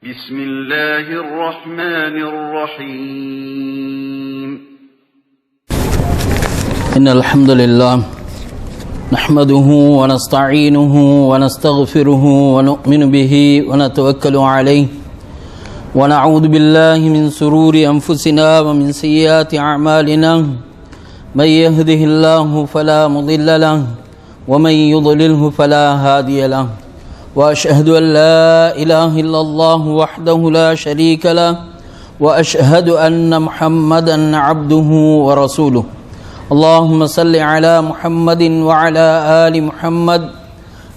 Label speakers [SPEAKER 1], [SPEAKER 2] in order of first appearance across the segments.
[SPEAKER 1] بسم الله الرحمن الرحيم
[SPEAKER 2] إن الحمد لله نحمده ونستعينه ونستغفره ونؤمن به ونتوكل عليه ونعوذ بالله من شرور أنفسنا ومن سيئات أعمالنا من يهده الله فلا مضل له ومن يضلله فلا هادي له وأشهد أن لا إله إلا الله وحده لا شريك له وأشهد أن محمدا عبده ورسوله اللهم صل على محمد وعلى آل محمد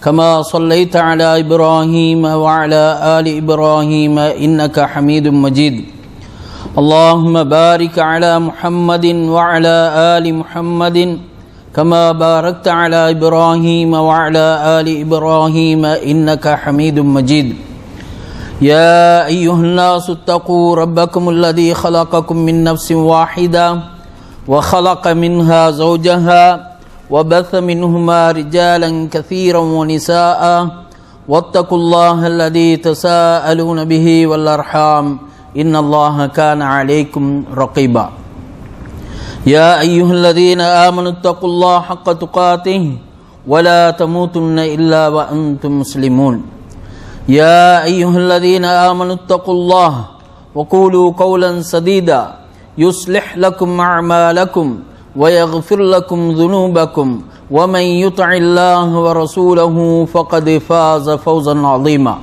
[SPEAKER 2] كما صليت على إبراهيم وعلى آل إبراهيم إنك حميد مجيد اللهم بارك على محمد وعلى آل محمد كما باركت على إبراهيم وعلى آل إبراهيم إنك حميد مجيد يا أيها الناس اتقوا ربكم الذي خلقكم من نفس واحدة وخلق منها زوجها وبث منهما رجالا كثيرا ونساء واتقوا الله الذي تساءلون به والأرحام إن الله كان عليكم رقيبا يا أيها الذين آمنوا اتقوا الله حق تقاته ولا تموتن إلا وأنتم مسلمون يا أيها الذين آمنوا اتقوا الله وقولوا قولا سديدا يصلح لكم أعمالكم ويغفر لكم ذنوبكم ومن يطع الله ورسوله فقد فاز فوزا عظيما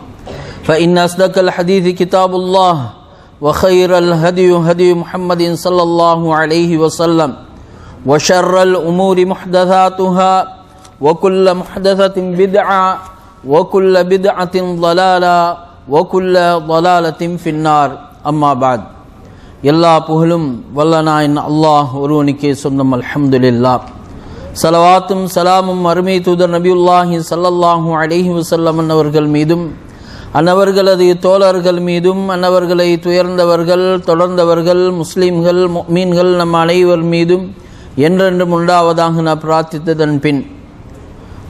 [SPEAKER 2] فإن أصدق الحديث كتاب الله وخير الهدي هدي محمد صلى الله عليه وسلم وشر الأمور محدثاتها وكل محدثة بدعة وكل بدعة ضلالة وكل ضلالة في النار أما بعد எல்லா புகழும் வல்லனாயின் அல்லாஹ் ஒருவனுக்கே சொந்தம் அல்ஹம்துலில்லாஹ் ஸலவாத்தும் ஸலாமும் அருமை தூதர் நபியுல்லாஹி ஸல்லல்லாஹு அலைஹி வஸல்லம் அவர்கள் மீதும் அன்னவர்களது தோழர்கள் மீதும் அன்னவர்களை துயர்ந்தவர்கள் தொடர்ந்தவர்கள் முஸ்லிம்கள் முஃமின்கள் நம் அனைவர் மீதும் என்றென்றும் உண்டாவதாக நான் பிரார்த்தித்ததன் பின்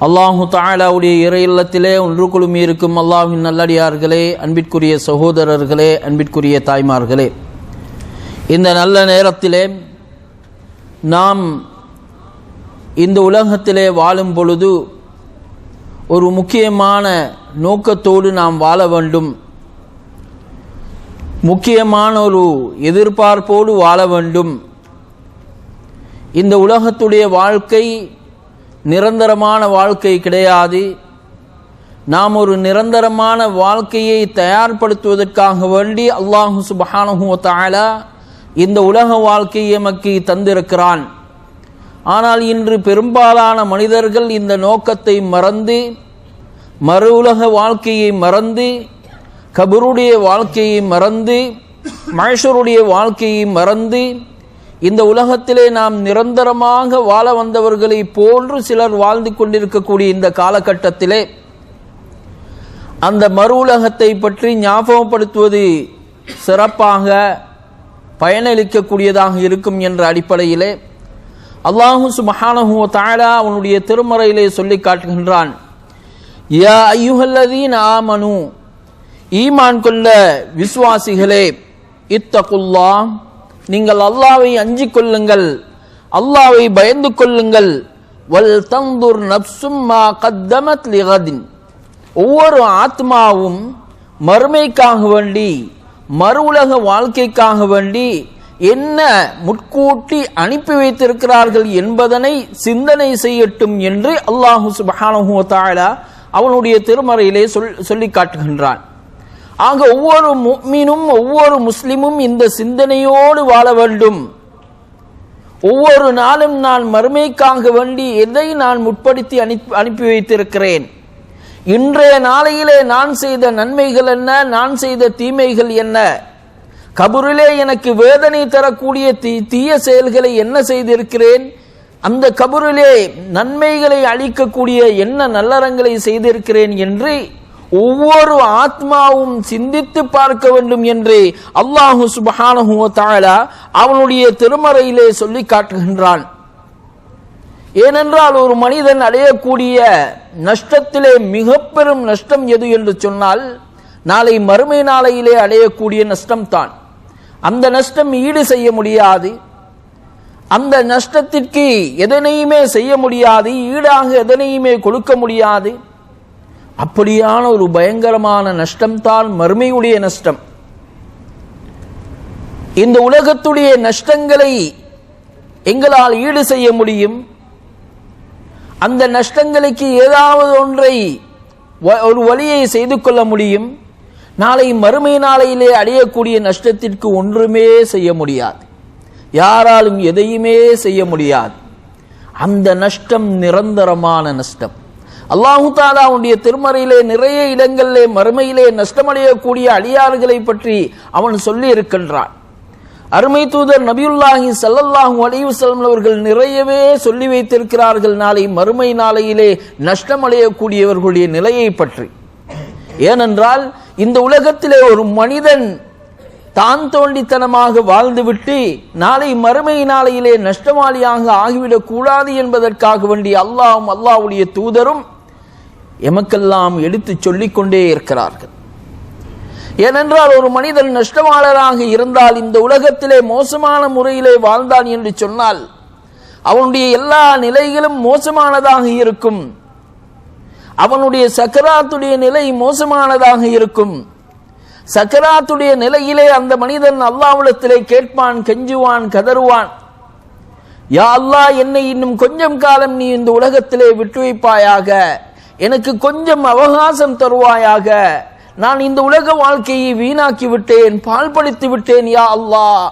[SPEAKER 2] அல்லாஹு தஆலாவுடைய இறை இல்லத்திலே ஒன்று குழுமி இருக்கும் அல்லாஹ்வின் நல்லடியார்களே, அன்பிற்குரிய சகோதரர்களே, அன்பிற்குரிய தாய்மார்களே, இந்த நல்ல நேரத்திலே நாம் இந்த உலகத்திலே வாழும் பொழுது ஒரு முக்கியமான நோக்கத்தோடு நாம் வாழ வேண்டும், முக்கியமான ஒரு எதிர்பார்ப்போடு வாழ வேண்டும். இந்த உலகத்துடைய வாழ்க்கை நிரந்தரமான வாழ்க்கை கிடையாது. நாம் ஒரு நிரந்தரமான வாழ்க்கையை தயார்படுத்துவதற்காக வேண்டி அல்லாஹ் சுப்ஹானஹு வ தஆலா இந்த உலக வாழ்க்கையை எமக்கு தந்திருக்கிறான். ஆனால் இன்று பெரும்பாலான மனிதர்கள் இந்த நோக்கத்தை மறந்து, மறு உலக வாழ்க்கையை மறந்து, கபருடைய வாழ்க்கையை மறந்து, மஹ்ஷருடைய வாழ்க்கையை மறந்து, இந்த உலகத்திலே நாம் நிரந்தரமாக வாழ வந்தவர்களை போன்று சிலர் வாழ்ந்து கொண்டிருக்கக்கூடிய இந்த காலகட்டத்திலே அந்த மறு உலகத்தை பற்றி ஞாபகப்படுத்துவது சிறப்பாக பயனளிக்கக்கூடியதாக இருக்கும் என்ற அடிப்படையிலே அல்லாஹு சுப்ஹானஹு வ தஆலா அவனுடைய திருமறையிலே சொல்லி காட்டுகின்றான், யா அய்யுஹல்லதீன ஆமனு, ஈமான் கொண்ட விசுவாசிகளே, இத்தகுல்லாஹ், நீங்கள் அல்லாஹ்வை அஞ்சிக் கொள்ளுங்கள், அல்லாஹ்வை பயந்து கொள்ளுங்கள், வல் தன்துர் நஃப்சும் மா கத்தமத் லிகதின், ஒவ்வொரு ஆத்மாவும் மறுமைக்காக வேண்டி, மறு உலக வாழ்க்கைக்காக வேண்டி என்ன முட்கூட்டி அனுப்பி வைத்திருக்கிறார்கள் என்பதனை சிந்தனை செய்யட்டும் என்று அல்லாஹு சுப்ஹானஹு வ தஆலா அவனுடைய திருமறையிலே சொல்லி காட்டுகின்றான். ஆக ஒவ்வொரு முஃமினும் ஒவ்வொரு முஸ்லிமும் இந்த சிந்தனையோடு வாழ வேண்டும். ஒவ்வொரு நாளும் நான் மறுமைக்காக வேண்டி எதை நான் முற்படுத்தி அனுப்பி வைத்திருக்கிறேன், இன்றைய நாளையிலே நான் செய்த நன்மைகள் என்ன, நான் செய்த தீமைகள் என்ன, கபரிலே எனக்கு வேதனை தரக்கூடிய தீய செயல்களை என்ன செய்திருக்கிறேன், அந்த கபரிலே நன்மைகளை அளிக்கக்கூடிய என்ன நல்லறங்களை செய்திருக்கிறேன் என்று ஒவ்வொரு ஆத்மாவும் சிந்தித்து பார்க்க வேண்டும் என்று அல்லாஹு சுப்ஹானஹு வ தஆலா அவனுடைய திருமறையிலே சொல்லி காட்டுகின்றான். ஏனென்றால் ஒரு மனிதன் அடையக்கூடிய நஷ்டத்திலே மிக பெரும் நஷ்டம் எது என்று சொன்னால் நாளை மறுமை நாளையிலே அடையக்கூடிய நஷ்டம்தான். அந்த நஷ்டம் ஈடு செய்ய முடியாது. அந்த நஷ்டத்திற்கு எதனையுமே செய்ய முடியாது, ஈடாக எதனையுமே கொடுக்க முடியாது. அப்படியான ஒரு பயங்கரமான நஷ்டம்தான் மறுமையுடைய நஷ்டம். இந்த உலகத்துடைய நஷ்டங்களை எங்களால் ஈடு செய்ய முடியும். அந்த நஷ்டங்களுக்கு ஏதாவது ஒன்றை ஒரு வழியை செய்து கொள்ள முடியும். நாளை மறுமை நாளையிலே அடையக்கூடிய நஷ்டத்திற்கு ஒன்றுமே செய்ய முடியாது. யாராலும் எதையுமே செய்ய முடியாது. அந்த நஷ்டம் நிரந்தரமான நஷ்டம். அல்லாஹு தஆலா அவனுடைய திருமறையிலே நிறைய இடங்களிலே மறுமையிலே நஷ்டமடையக்கூடிய அடியார்களை பற்றி அவன் சொல்லி இருக்கின்றான். அருமை தூதர் நபியுல்லாஹி ஸல்லல்லாஹு அலைஹி வஸல்லம் அவர்கள் நிறையவே சொல்லி வைத்திருக்கிறார்கள் நாளை மறுமை நாளையிலே நஷ்டமடையக்கூடியவர்களுடைய நிலையை பற்றி. ஏனென்றால் இந்த உலகத்திலே ஒரு மனிதன் தான் தோண்டித்தனமாக வாழ்ந்துவிட்டு நாளை மறுமை நாளையிலே நஷ்டமாளியாக ஆகிவிடக் கூடாது என்பதற்காக வேண்டிய அல்லாஹ்வும் அல்லாஹ்வுடைய தூதரும் எமக்கெல்லாம் எடுத்து சொல்லிக் கொண்டே இருக்கிறார்கள். ஏனென்றால் ஒரு மனிதன் நஷ்டவாளராக இருந்தால், இந்த உலகத்திலே மோசமான முறையிலே வாழ்ந்தான் என்று சொன்னால் அவனுடைய எல்லா நிலைகளும் மோசமானதாக இருக்கும். அவனுடைய சக்கராத்துடைய நிலை மோசமானதாக இருக்கும். சக்கராத்துடைய நிலையிலே அந்த மனிதன் அல்லாஹ்விடத்திலே கேட்பான், கெஞ்சுவான், கதறுவான், யா அல்லாஹ், என்னை இன்னும் கொஞ்சம் காலம் நீ இந்த உலகத்திலே விட்டு வைப்பாயாக, எனக்கு கொஞ்சம் அவகாசம் தருவாயாக, நான் இந்த உலக வாழ்க்கையை வீணாக்கி விட்டேன், பாழ்படுத்தி விட்டேன், யா அல்லாஹ்,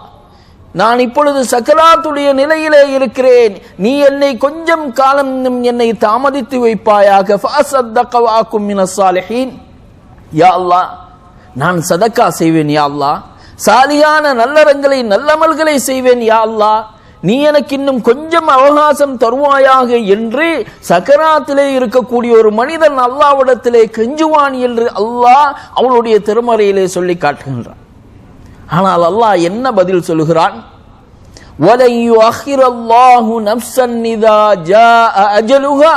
[SPEAKER 2] நான் இப்பொழுது சக்கராத்துடைய நிலையிலே இருக்கிறேன், நீ என்னை கொஞ்சம் காலம் என்னை தாமதித்து வைப்பாயாக. ஃபஅஸத்தக வஅகும் மினஸ் ஸாலிஹீன். யா அல்லாஹ், நான் சதக்கா செய்வேன் யா அல்லாஹ், சாலியான நல்லறங்களை நல்லமல்களை செய்வேன் யா அல்லாஹ், நீ எனக்கு இன்னும் கொஞ்சம் அவகாசம் தருவாயாக என்று சக்கராத்திலே இருக்கக்கூடிய ஒரு மனிதன் அல்லாஹ்விடத்திலே கெஞ்சுவான் என்று அல்லாஹ் அவனுடைய திருமறையிலே சொல்லி காட்டுகின்றான். ஆனால் அல்லாஹ் என்ன பதில் சொல்கிறான்? வலை யுஅখিরல்லாஹு நஃப்ஸன் இதா ஜாஅ அஜலுஹா.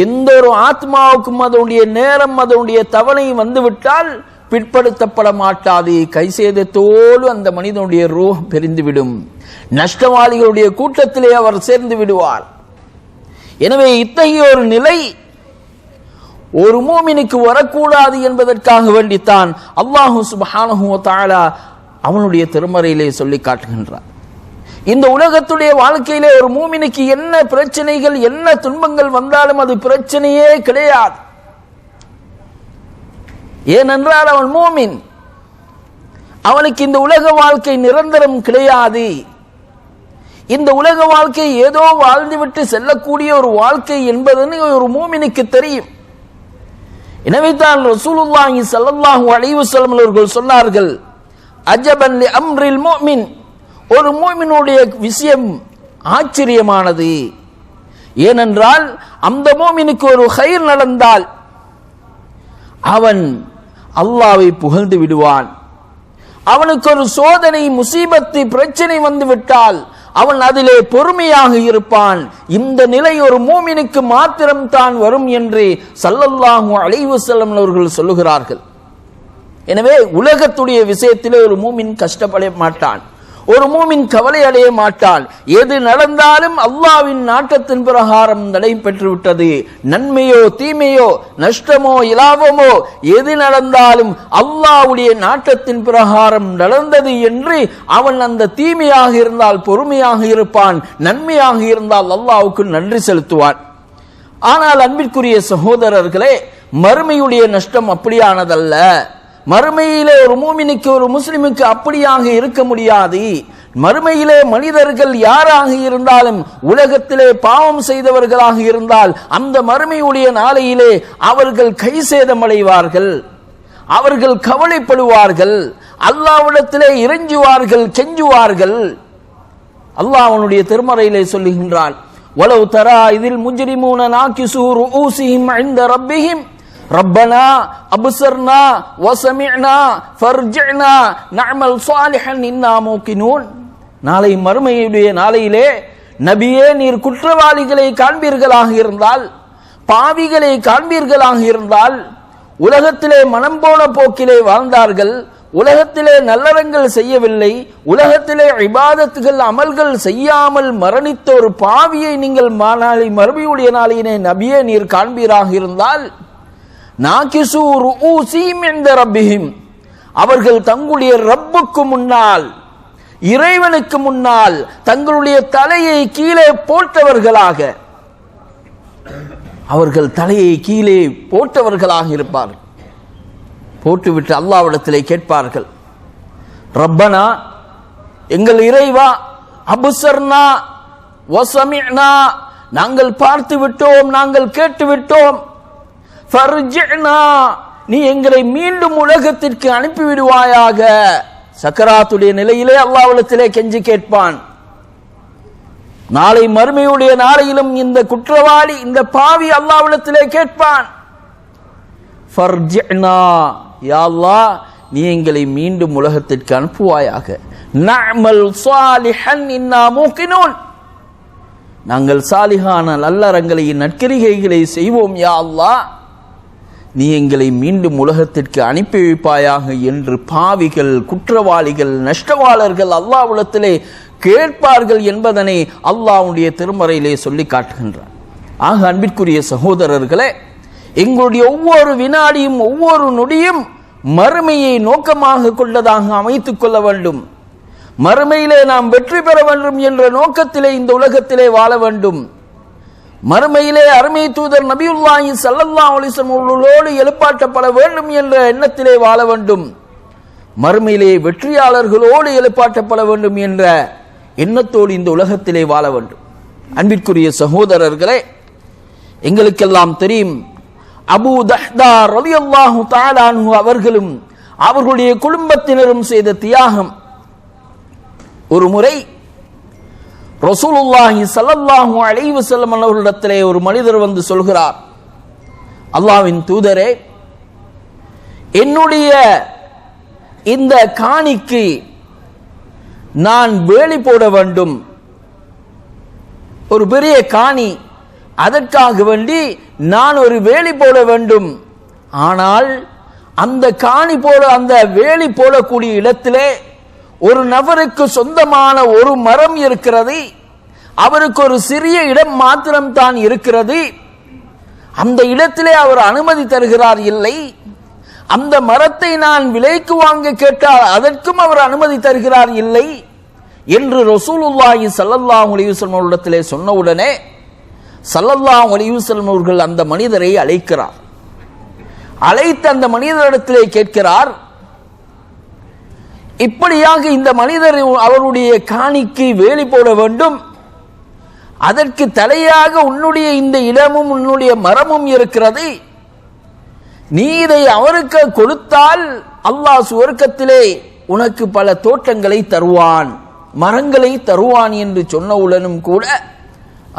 [SPEAKER 2] எந்த ஒரு ஆத்மாவுக்கும் அதனுடைய நேரம், அதனுடைய தவணை வந்துவிட்டால் பிற்படுத்தப்பட மாட்டாது. கைசேதத்தோடு அந்த மனிதனுடைய ரூஹ் பிரிந்துவிடும். நஷ்டவாளிகளுடைய கூட்டத்திலே அவர் சேர்ந்து விடுவார். எனவே இத்தகைய ஒரு நிலை ஒரு மூமினுக்கு வரக்கூடாது என்பதற்காக வேண்டித்தான் அல்லாஹு சுப்ஹானஹு வ தஆலா அவனுடைய திருமறையிலே சொல்லி காட்டுகின்றார். இந்த உலகத்துடைய வாழ்க்கையிலே ஒரு மூமினுக்கு என்ன பிரச்சனைகள், என்ன துன்பங்கள் வந்தாலும் அது பிரச்சனையே கிடையாது. ஏனென்றால் அவன் மூமின். அவனுக்கு இந்த உலக வாழ்க்கை நிரந்தரம் கிடையாது. இந்த உலக வாழ்க்கை ஏதோ வாழ்ந்துவிட்டு செல்லக்கூடிய ஒரு வாழ்க்கை என்பதுன்னு ஒரு மூமினுக்கு தெரியும். எனவே தான் ரசூலுல்லாஹி ஸல்லல்லாஹு அலைஹி வஸல்லம் அவர்கள் சொன்னார்கள், அஜபன் லி அம்ரில் முஃமின். ஒரு மூமினுடைய விஷயம் ஆச்சரியமானது. ஏனென்றால் அந்த மூமினுக்கு ஒரு கைர் நடந்தால் அவன் அல்லாஹ்வை புகழ்ந்து விடுவான். அவனுக்கு ஒரு சோதனை, முசீபத்து, பிரச்சனை வந்து விட்டால் அவன் அதிலே பொறுமையாக இருப்பான். இந்த நிலை ஒரு மூமினுக்கு மாத்திரம் தான் வரும் என்று ஸல்லல்லாஹு அலைஹி வஸல்லம் அவர்கள் சொல்லுகிறார்கள். எனவே உலகத்துடைய விஷயத்திலே ஒரு மூமின் கஷ்டப்பட மாட்டான், ஒரு மூமின் கவலை அடைய மாட்டான். எது நடந்தாலும் அல்லாஹ்வின் நாட்டத்தின் பிரகாரம் நடைபெற்று விட்டது. நன்மையோ தீமையோ நஷ்டமோ இலாபமோ எது நடந்தாலும் அல்லாஹ்வுடைய நாட்டத்தின் பிரகாரம் நடந்தது என்று அவன் அந்த தீமையாக இருந்தால் பொறுமையாக இருப்பான், நன்மையாக இருந்தால் அல்லாஹ்வுக்கு நன்றி செலுத்துவான். ஆனால் அன்பிற்குரிய சகோதரர்களே, மறுமையுடைய நஷ்டம் அப்படியானதல்ல. மறுமையிலே ஒரு மூமினுக்கு, ஒரு முஸ்லிமுக்கு அப்படியாக இருக்க முடியாது. மறுமையிலே மனிதர்கள் யாராக இருந்தாலும், உலகத்திலே பாவம் செய்தவர்களாக இருந்தால் அந்த மறுமையுடைய நாளையிலே அவர்கள் கைசேதமடைவார்கள், அவர்கள் கவலைப்படுவார்கள், அல்லாஹ்விடத்திலே இறைஞ்சுவார்கள், கெஞ்சுவார்கள். அல்லாஹ் அவனுடைய திருமறையிலே சொல்லுகின்றான், வலவ் தரா இதில் முஜ்ரிமூன நாகிசு ரூஸிஹிம் இன்த ரப்பிஹிம் ரப்பனா அப்ஸர்னா வஸமிஅனா ஃபர்ஜி'னா நஅமல் ஸாலிஹன் இன்னா மூகினூன். நாளை மறுமையுடைய நாளையிலே நபியே, நீர் குற்றவாளிகளை காண்பீர்களாக இருந்தால், பாவிகளை காண்பீர்களாக இருந்தால், உலகத்திலே மனம் போன போக்கிலே வாழ்ந்தார்கள், உலகத்திலே நல்லறங்கள் செய்யவில்லை, உலகத்திலே இபாதத்துகள் அமல்கள் செய்யாமல் மரணித்த ஒரு பாவியை நீங்கள் நாளை மறுமையுடைய நாளினை நபியே நீர் காண்பீராக இருந்தால், நாகிசு ரூஸீம் இன்த ரப்பிஹிம், அவர்கள் தங்களுடைய ரப்புக்கு முன்னால், இறைவனுக்கு முன்னால் தங்களுடைய தலையை கீழே போட்டவர்களாக, அவர்கள் தலையை கீழே போட்டவர்களாக இருப்பார்கள். போட்டுவிட்டு அல்லாஹ்விடத்திலே கேட்பார்கள், ரப்பனா, எங்கள் இறைவா, அபுசர்னா வசமிஅனா, நாங்கள் பார்த்து விட்டோம், நாங்கள் கேட்டு விட்டோம், ஃபர்ஜிஅனா, நீ எங்களை மீண்டும் உலகத்திற்கு அனுப்பிவிடுவாயாக. சக்கராத்துடைய நிலையிலே அல்லாஹ்விடத்திலே கெஞ்சி கேட்பான். நாளை மறுமையுடைய நாளையிலும் இந்த குற்றவாளி, இந்த பாவி அல்லாஹ்விடத்திலே கேட்பான், ஃபர்ஜிஅனா, யா அல்லாஹ், நீ எங்களை மீண்டும் உலகத்திற்கு அனுப்புவாயாக. நஅமல் சாலிஹன் இன்னா மூகினூன், நாங்கள் சாலிஹான நல்லறங்களை நற்கிரிகைகளை செய்வோம் யா அல்லாஹ், நீ எங்களை மீண்டும் உலகத்திற்கு அனுப்பி வைப்பாயாக என்று பாவிகள், குற்றவாளிகள், நஷ்டவாளர்கள் அல்லாஹ்விடத்திலே கேட்பார்கள் என்பதனை அல்லாஹ்வுடைய திருமறையிலே சொல்லி காட்டுகின்றார். ஆக அன்பிற்குரிய சகோதரர்களே, எங்களுடைய ஒவ்வொரு வினாடியும் ஒவ்வொரு நொடியும் மறுமையை நோக்கமாக கொண்டதாக அமைத்துக் கொள்ள வேண்டும். மறுமையிலே நாம் வெற்றி பெற வேண்டும் என்ற நோக்கத்திலே இந்த உலகத்திலே வாழ வேண்டும். மறுமையிலே அருமை தூதர் நபியுல்லாஹி ஸல்லல்லாஹு அலைஹி வஸல்லம் அவர்களோடு எழுப்பாட்டப்பட வேண்டும் என்ற எண்ணத்திலே வாழ வேண்டும். மறுமையிலே வெற்றியாளர்களோடு எழுப்பாட்டப்பட வேண்டும் என்ற எண்ணத்தோடு இந்த உலகத்திலே வாழ வேண்டும். அன்பிற்குரிய சகோதரர்களே, எங்களுக்கெல்லாம் தெரியும், அபூ தஹ்தா ரலியல்லாஹு தஆலா அன்ஹு அவர்களும் அவர்களுடைய குடும்பத்தினரும் செய்த தியாகம். ஒரு முறை ரசூலுல்லாஹி ஸல்லல்லாஹு அலைஹி வஸல்லம் அவர்களிடத்திலே ஒரு மனிதர் வந்து சொல்கிறார், அல்லாஹ்வின் தூதரே, என்னுடைய இந்த காணிக்கு நான் வேலி போட வேண்டும், ஒரு பெரிய காணி, அதற்காக வேண்டி நான் ஒரு வேலி போட வேண்டும். ஆனால் அந்த காணி போட, அந்த வேலி போடக்கூடிய இடத்திலே ஒரு நபருக்கு சொந்தமான ஒரு மரம் இருக்கிறது, அவருக்கு ஒரு சிறிய இடம் மாத்திரம்தான் இருக்கிறது. அந்த இடத்திலே அவர் அனுமதி தருகிறார் இல்லை. அந்த மரத்தை நான் விலைக்கு வாங்க கேட்டால் அதற்கும் அவர் அனுமதி தருகிறார் இல்லை என்று ரசூலுல்லாஹி ஸல்லல்லாஹு அலைஹி வஸல்லம் அவர்களிடத்திலே சொன்னவுடனே ஸல்லல்லாஹு அலைஹி வஸல்லம் அவர்கள் அந்த மனிதரை அழைக்கிறார். அழைத்து அந்த மனிதரிடத்திலே கேட்கிறார், இப்படியாக இந்த மனிதர் அவருடைய காணிக்கு வேலி போட வேண்டும், அதற்கு தலையாக உன்னுடைய இந்த இடமும் உன்னுடைய மரமும் இருக்கிறது, நீ இதை அவருக்கு கொடுத்தால் அல்லாஹ் சுவர்க்கத்திலே உனக்கு பல தோட்டங்களை தருவான், மரங்களை தருவான் என்று சொன்னவுடனும் கூட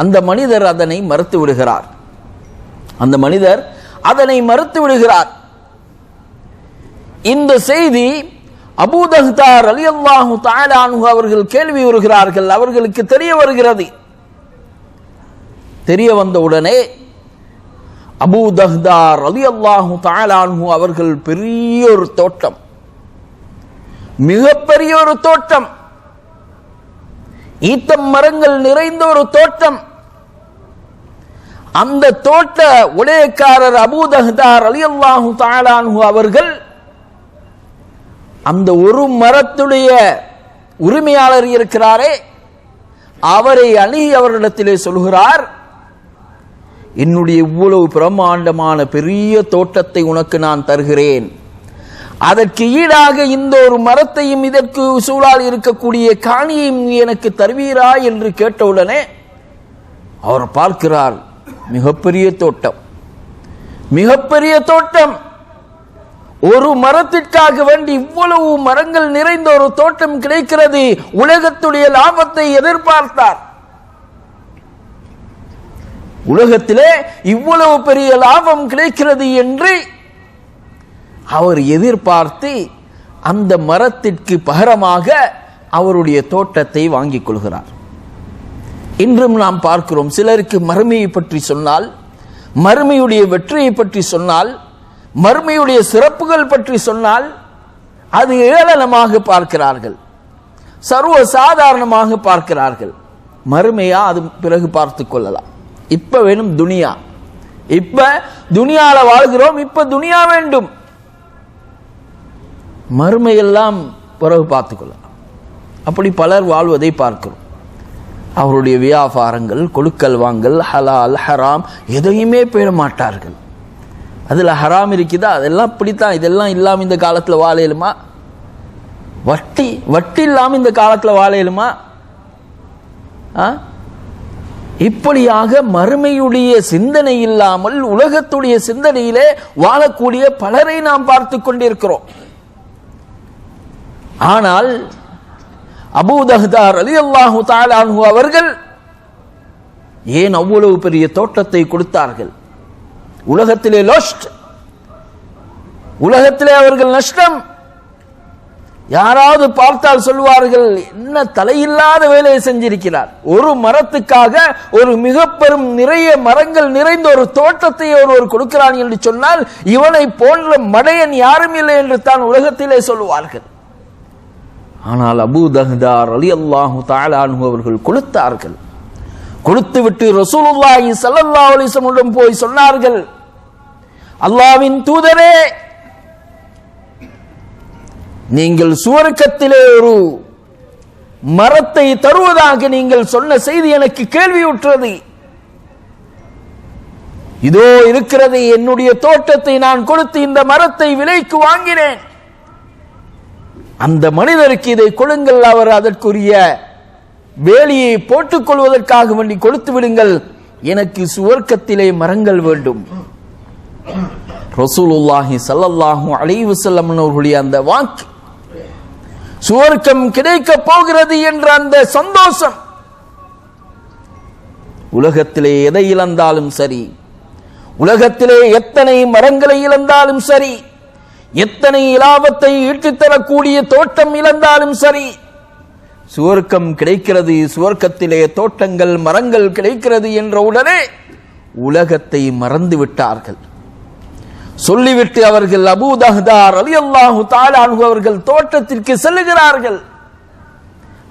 [SPEAKER 2] அந்த மனிதர் அதனை மறுத்து விடுகிறார். அந்த மனிதர் அதனை மறுத்து விடுகிறார். இந்த செய்தி அபூ தஹ்தா ரலியல்லாஹு தஆலா அன்ஹு அவர்கள் கேள்வி வருகிறார்கள், அவர்களுக்கு தெரிய வருகிறது. தெரிய வந்தவுடனே அபூ தஹ்தா ரலியல்லாஹு தஆலா அன்ஹு அவர்கள் பெரிய ஒரு தோட்டம், மிகப்பெரிய ஒரு தோட்டம், ஈத்தம் மரங்கள் நிறைந்த ஒரு தோட்டம், அந்த தோட்ட உடையக்காரர் அபூ தஹ்தா ரலியல்லாஹு தஆலா அன்ஹு அவர்கள் அந்த ஒரு மரத்துடைய உரிமையாளர் இருக்கிறாரே அவரை அணுகி அவரிடத்திலே சொல்கிறார், என்னுடைய இவ்வளவு பிரம்மாண்டமான பெரிய தோட்டத்தை உனக்கு நான் தருகிறேன், அதற்கு ஈடாக இந்த ஒரு மரத்தையும் இதற்கு சூழால் இருக்கக்கூடிய காணியையும் எனக்கு தருவீரா என்று கேட்டவுடனே அவர் பார்க்கிறார், மிகப்பெரிய தோட்டம், மிகப்பெரிய தோட்டம், ஒரு மரத்திற்காக வேண்டி இவ்வளவு மரங்கள் நிறைந்த ஒரு தோட்டம் கிடைக்கிறது, உலகத்துடைய லாபத்தை எதிர்பார்த்தார். உலகத்திலே இவ்வளவு பெரிய லாபம் கிடைக்கிறது என்று அவர் எதிர்பார்த்து அந்த மரத்திற்கு பகரமாக அவருடைய தோட்டத்தை வாங்கிக் கொள்கிறார். இன்றும் நாம் பார்க்கிறோம், சிலருக்கு மறுமையை பற்றி சொன்னால், மறுமையுடைய வெற்றியை பற்றி சொன்னால், மறுமையுடைய சிறப்புகள் பற்றி சொன்னால் அது ஏளனமாக பார்க்கிறார்கள், சர்வ சாதாரணமாக பார்க்கிறார்கள். மறுமையா அது பிறகு பார்த்து கொள்ளலாம். இப்ப வேணும் துனியா, இப்ப துனியால வாழ்கிறோம், இப்ப துனியா வேண்டும், மறுமையெல்லாம் பிறகு பார்த்துக் கொள்ளலாம். அப்படி பலர் வாழ்வதை பார்க்கிறோம். அவருடைய வியாபாரங்கள், கொடுக்கல் வாங்கல், ஹலால் ஹராம் எதையுமே பேண மாட்டார்கள். அதுல ஹராம் இருக்குதா, அதெல்லாம் இப்படித்தான், இதெல்லாம் இல்லாம இந்த காலத்துல வாழையிலுமா? வட்டி இல்லாம இந்த காலத்துல வாழையிலுமா? இப்படியாக மறுமையுடைய சிந்தனை இல்லாமல் உலகத்துடைய சிந்தனையிலே வாழக்கூடிய பலரை நாம் பார்த்து கொண்டிருக்கிறோம். ஆனால் அபூ தஹ்தா ரலியல்லாஹு தஆலா அன்ஹு அவர்கள் ஏன் அவ்வளவு பெரிய தோட்டத்தை கொடுத்தார்கள்? உலகத்திலே லொஸ்ட், உலகத்திலே அவர்கள் நஷ்டம். யாராவது பார்த்தால் சொல்வார்கள், என்ன தலையில்லாத வேலையை செஞ்சிருக்கிறார். ஒரு மரத்துக்காக ஒரு மிக பெரும் நிறைய மரங்கள் நிறைந்த ஒரு தோட்டத்தை ஒருவர் கொடுக்கிறான் என்று சொன்னால் இவனை போன்ற மடையன் யாரும் இல்லை என்று தான் உலகத்திலே சொல்லுவார்கள். ஆனால் அபூ தஹ்தா ரலியல்லாஹு தஆலா அன்ஹு அவர்கள் கொடுத்தார்கள். கொடுத்துவிட்டு ரசூலுல்லாஹி ஸல்லல்லாஹு அலைஹி வஸல்லம் போய் சொன்னார்கள், அல்லாஹ்வின் தூதரே, நீங்கள் சுவர்க்கத்திலே ஒரு மரத்தை தருவதாக நீங்கள் சொன்ன செய்தி எனக்கு கேள்வியுற்றது. இதோ இருக்கிறது, என்னுடைய தோட்டத்தை நான் கொடுத்து இந்த மரத்தை விலைக்கு வாங்கினேன். அந்த மனிதருக்கு இதை கொடுங்கள், அவர் அதற்குரிய வேலியை போட்டுக் கொள்வதற்காக வேண்டி கொடுத்து விடுங்கள், எனக்கு சுவர்க்கத்திலே மரங்கள் வேண்டும். ரசூலுல்லாஹி ஸல்லல்லாஹு அலைஹி வஸல்லம் அவர்களுடைய அந்த வாக்கு, சுவர்க்கம் கிடைக்க போகிறது என்ற அந்த சந்தோஷம், உலகத்திலே எதை இழந்தாலும் சரி, உலகத்திலே எத்தனை மரங்களை இழந்தாலும் சரி, எத்தனை இலாபத்தை ஈட்டித்தரக்கூடிய தோட்டம் இழந்தாலும் சரி, சுவர்க்கம் கிடைக்கிறது, சுவர்க்கத்திலே தோட்டங்கள் மரங்கள் கிடைக்கிறது என்ற உடனே உலகத்தை மறந்து விட்டார்கள். சொல்லிவிட்டு அவர்கள் அபூ தஹ்தா ரலியல்லாஹு தஆலா அன்ஹு அவர்கள் தோட்டத்திற்கு செல்லுகிறார்கள்.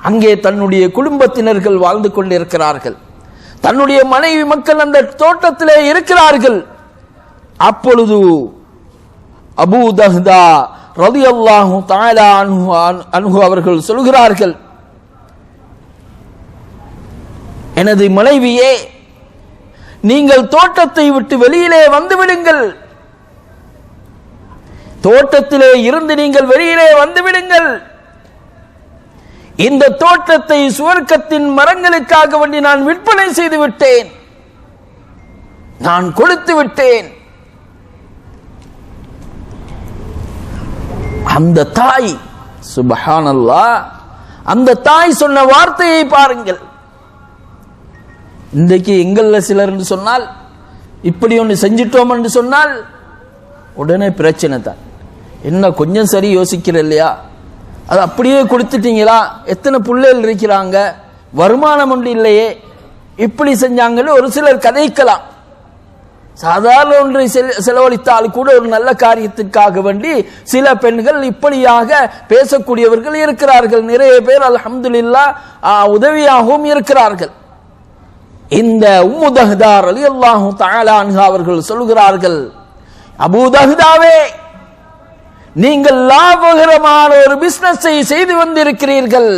[SPEAKER 2] அங்கே தன்னுடைய குடும்பத்தினர்கள் வாழ்ந்து கொண்டிருக்கிறார்கள், தன்னுடைய மனைவி மக்கள் அந்த தோட்டத்திலே இருக்கிறார்கள். அப்பொழுது அபூ தஹ்தா ரலியல்லாஹு தஆலா அன்ஹு அவர்கள் சொல்கிறார்கள், எனது மனைவியே, நீங்கள் தோட்டத்தை விட்டு வெளியிலே வந்து விடுங்கள், தோட்டத்திலே இருந்து நீங்கள் வெளியிலே வந்து விடுங்கள். இந்த தோட்டத்தை சுவர்க்கத்தின் மரங்களுக்காக வேண்டி நான் விற்பனை செய்து விட்டேன், நான் கொடுத்து விட்டேன். அந்த தாய், சுப்ஹானல்லாஹ், அந்த தாய் சொன்ன வார்த்தையை பாருங்கள். இன்றைக்கு எங்கள்ல சிலர் என்று சொன்னால், இப்படி ஒன்று செஞ்சிட்டோம் என்று சொன்னால் உடனே பிரச்சனை தான். என்ன கொஞ்சம் சரி யோசிக்கிற இல்லையா, அது அப்படியே கொடுத்துட்டீங்களா, எத்தனை பிள்ளைகள் இருக்கிறாங்க, வருமானம் ஒன்று இல்லையே, இப்படி செஞ்சாங்கன்னு ஒரு சிலர் கதைக்கலாம். சாதாரண ஒன்றை செலவழித்தால் கூட ஒரு நல்ல காரியத்திற்காக வேண்டி சில பெண்கள் இப்படியாக பேசக்கூடியவர்கள் இருக்கிறார்கள். நிறைய பேர் அல்ஹம்துலில்லாஹ் உதவியாகவும் இருக்கிறார்கள். இந்த உம்மு தஹ்தா ரலியல்லாஹு தஆலா அன்ஹா அவர்கள் சொல்கிறார்கள், அபூ தஹ்தாவே, நீங்கள் லாபகரமான ஒரு பிசினஸை செய்து வந்திருக்கிறீர்கள்,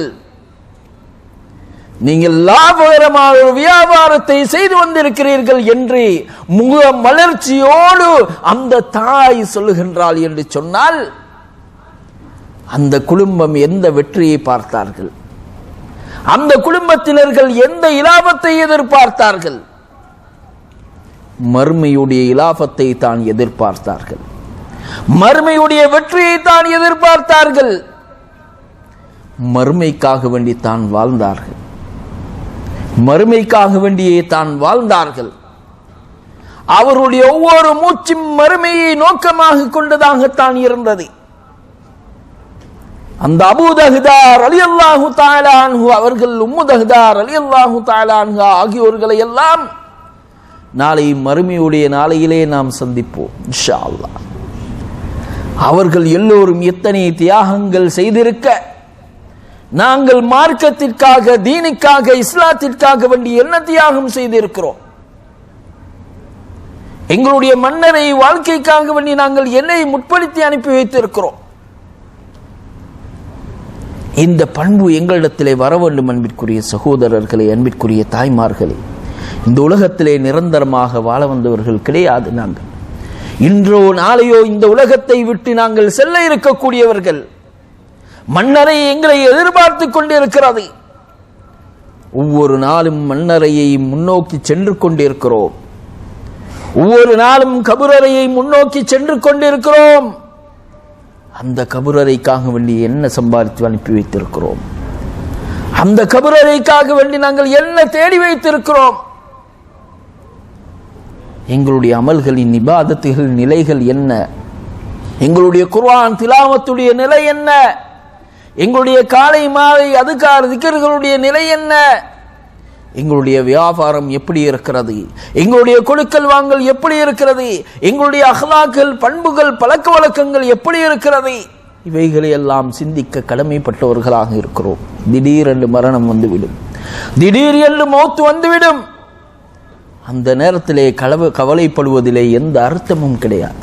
[SPEAKER 2] நீங்கள் லாபகரமான ஒரு வியாபாரத்தை செய்து வந்திருக்கிறீர்கள் என்று முக மலர்ச்சியோடு அந்த தாய் சொல்லுகின்றாள் என்று சொன்னால், அந்த குடும்பம் எந்த வெற்றியை பார்த்தார்கள், அந்த குடும்பத்தினர்கள் எந்த இலாபத்தை எதிர்பார்த்தார்கள்? மறுமையுடைய இலாபத்தை தான் எதிர்பார்த்தார்கள், மறுமையுடைய வெற்றியை தான் எதிர்பார்த்தார்கள், மறுமைக்காக வேண்டி தான் வாழ்ந்தார்கள், மறுமைக்காக வேண்டியே தான் வாழ்ந்தார்கள். அவருடைய ஒவ்வொரு மூச்சும் மறுமையை நோக்கமாக கொண்டதாகத்தான் இருந்தது. அந்த அபூ தஹ்தா ரலியல்லாஹு தஆலா அன்ஹு அவர்கள், உம்மு தஹ்தா ரலியல்லாஹு தஆலா அன்ஹா ஆகியோர்களை எல்லாம் நாளை மறுமையுடைய நாளையிலே நாம் சந்திப்போம் இன்ஷா அல்லாஹ். அவர்கள் எல்லோரும் எத்தனை தியாகங்கள் செய்திருக்க, நாங்கள் மார்க்கத்திற்காக, தீனுக்காக, இஸ்லாத்திற்காக வேண்டி என்ன தியாகம் செய்திருக்கிறோம்? எங்களுடைய மன்னரை வாழ்க்கைக்காக வேண்டி நாங்கள் என்னை முற்படுத்தி அனுப்பி வைத்திருக்கிறோம். இந்த பண்பு எங்களிடத்திலே வர வேண்டும். அன்பிற்குரிய சகோதரர்களே, அன்பிற்குரிய தாய்மார்களே, இந்த உலகத்திலே நிரந்தரமாக வாழ வந்தவர்கள் கிடையாது. நாங்கள் இன்றோ நாளையோ இந்த உலகத்தை விட்டு நாங்கள் செல்ல இருக்கக்கூடியவர்கள். மன்னரை எங்களை எதிர்பார்த்து கொண்டிருக்கிறது. ஒவ்வொரு நாளும் மன்னரையை முன்னோக்கி சென்று கொண்டிருக்கிறோம். ஒவ்வொரு நாளும் கபுரறையை முன்னோக்கி சென்று கொண்டிருக்கிறோம். அந்த கபுரறைக்காக வேண்டி என்ன சம்பாதித்து அனுப்பி வைத்திருக்கிறோம்? அந்த கபுரறைக்காக வேண்டி நாங்கள் என்ன தேடி வைத்திருக்கிறோம்? எங்களுடைய அமல்களின் இபாதத்துகள் நிலைகள் என்ன? எங்களுடைய குர்ஆன் திலாவத்துடைய நிலை என்ன? எங்களுடைய காலை மாலை அதுகார் திக்ர்களுடைய நிலை என்ன? எங்களுடைய வியாபாரம் எப்படி இருக்கிறது? எங்களுடைய கொடுக்கல் வாங்கல் எப்படி இருக்கிறது? எங்களுடைய அஹ்லாக்கள், பண்புகள், பழக்க வழக்கங்கள் எப்படி இருக்கிறது? இவைகளை எல்லாம் சிந்திக்க கடமைப்பட்டவர்களாக இருக்கிறோம். திடீரென்று மரணம் வந்துவிடும், திடீர் என்று மௌத்து வந்துவிடும். அந்த நேரத்திலே கவலைப்படுவதிலே எந்த அர்த்தமும் கிடையாது.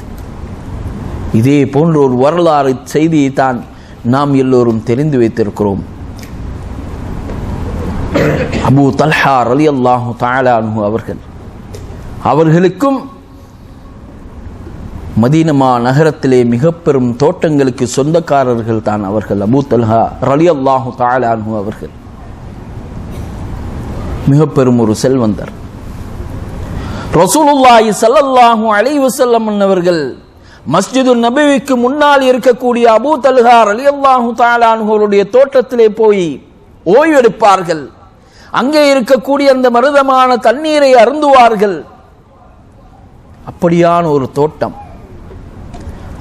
[SPEAKER 2] இதே போன்ற ஒரு வரலாறு செய்தியை தான் நாம் எல்லோரும் தெரிந்து வைத்திருக்கிறோம். அபூ தல்ஹா ரலியல்லாஹு தஆலா அன்ஹு அவர்களுக்கும் மதீனா நகரத்திலே மிக பெரும் தோட்டங்களுக்கு சொந்தக்காரர்கள் தான் அவர்கள். அபூ தல்ஹா ரலியல்லாஹு தஆலா அன்ஹு அவர்கள் மிக பெரும் ஒரு செல்வந்தர். ரசூலுல்லாஹி ஸல்லல்லாஹு அலைஹி வஸல்லம் அவர்கள் மஸ்ஜிது நபவிக்கு முன்னால் இருக்கக்கூடிய அபூ தல்ஹா ரலியல்லாஹு தஆலா அன்ஹுவுடைய தோட்டத்திலே போய் ஓய்வெடுப்பார்கள். அங்கே இருக்கக்கூடிய அந்த மருதமான தண்ணீரை அருந்துவார்கள். அப்படியான ஒரு தோட்டம்.